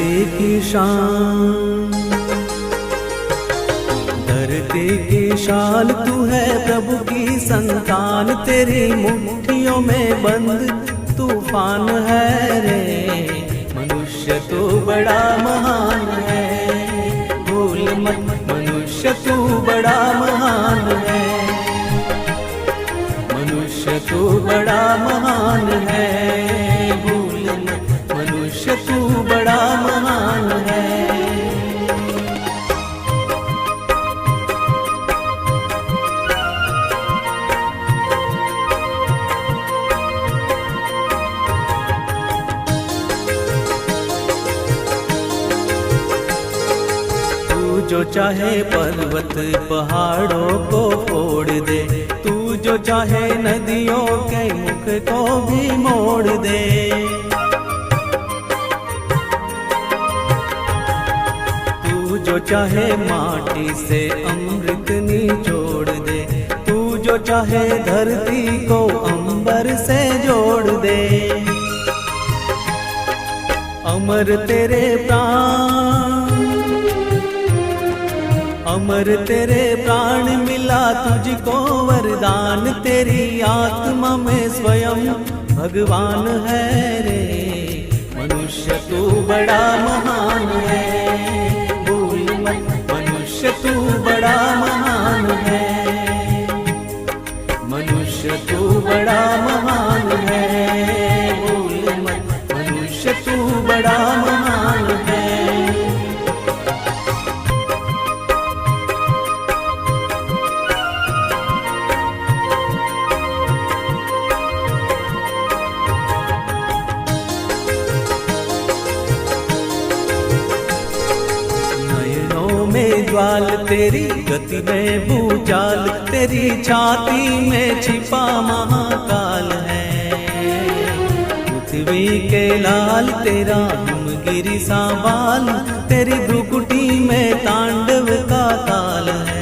धरती की शान, धरती की शान तू है प्रभु की संतान, तेरी मुट्ठियों में बंद तूफान है रे। मनुष्य तू बड़ा महान है, भूल मत मनुष्य तू बड़ा महान है, मनुष्य तू बड़ा महान है, भूल मत मनुष्य तू बड़ा महान है। जो चाहे पर्वत पहाड़ों को फोड़ दे, तू जो चाहे नदियों के मुख को भी मोड़ दे। तू जो चाहे माटी से अमृत निचोड़ दे, तू जो चाहे धरती को अंबर से जोड़ दे। अमर तेरे प्राण, अमर तेरे प्राण मिला तुझको वरदान, तेरी आत्मा में स्वयं भगवान है रे। मनुष्य तू बड़ा महान है, भूल मत मनुष्य तू बड़ा महान है, मनुष्य तू बड़ा महान है, भूल मत मनुष्य तू बड़ा महान है। ज्वाल तेरी गति में भूचाल, तेरी छाती में छिपा महाकाल है। पृथ्वी के लाल तेरा हिमगिरी सा बाल, तेरी भ्रुकुटी में तांडव का ताल है।